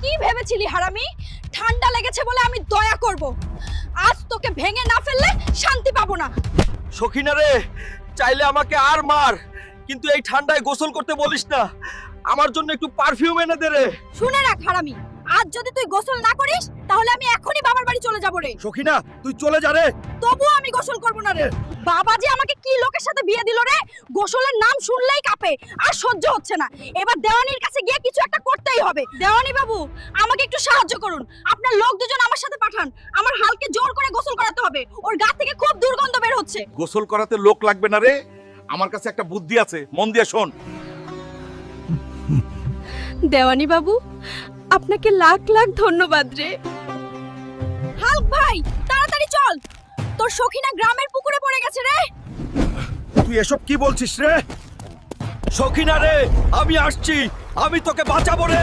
কি ভেবেছিলি হারামি? ঠান্ডা লেগেছে বলে আমি দয়া করব? আজ তোকে ভেঙে না ফেললে শান্তি পাবো না। সখিনা রে, চাইলে আমাকে আর মার, কিন্তু এই ঠান্ডায় গোসল করতে বলিস না। আমার জন্য একটু পারফিউম এনে দে রে। শুনে রাখ হারামি, আজ যদি তুই গোসল না করিস তাহলে আমি এখনই বাবার বাড়ি চলে যাব রে। সখিনা, তুই চলে যা রে। তবুও আমি গোসল করব না রে। বাবা যে আমাকে কি লোকের সাথে বিয়ে দিল রে, গোসলের নাম শুনলেই কাঁপে, আর সহ্য হচ্ছে না। এবার দেওয়ানির কাছে গিয়ে কিছু একটা করতেই হবে। দেওয়ানি বাবু, আমাকে একটু সাহায্য করুন। আপনার লোক দুজন আমার সাথে পাঠান। আমার হালকে জোর করে গোসল করাতে হবে, ওর গা থেকে খুব দুর্গন্ধ বের হচ্ছে। গোসল করাতে লোক লাগবে না রে, আমার কাছে একটা বুদ্ধি আছে, মন দিয়ে শোন। দেওয়ানি বাবু, আপনাকে লাখ লাখ ধন্যবাদ রে। হাল্ক ভাই, তাড়াতাড়ি চল, তোর সখিনা গ্রামের পুকুরে পড়ে গেছে রে। তুই এসব কি বলছিস রে? সখিনা রে, আমি আসছি, আমি তোকে বাঁচাবো রে।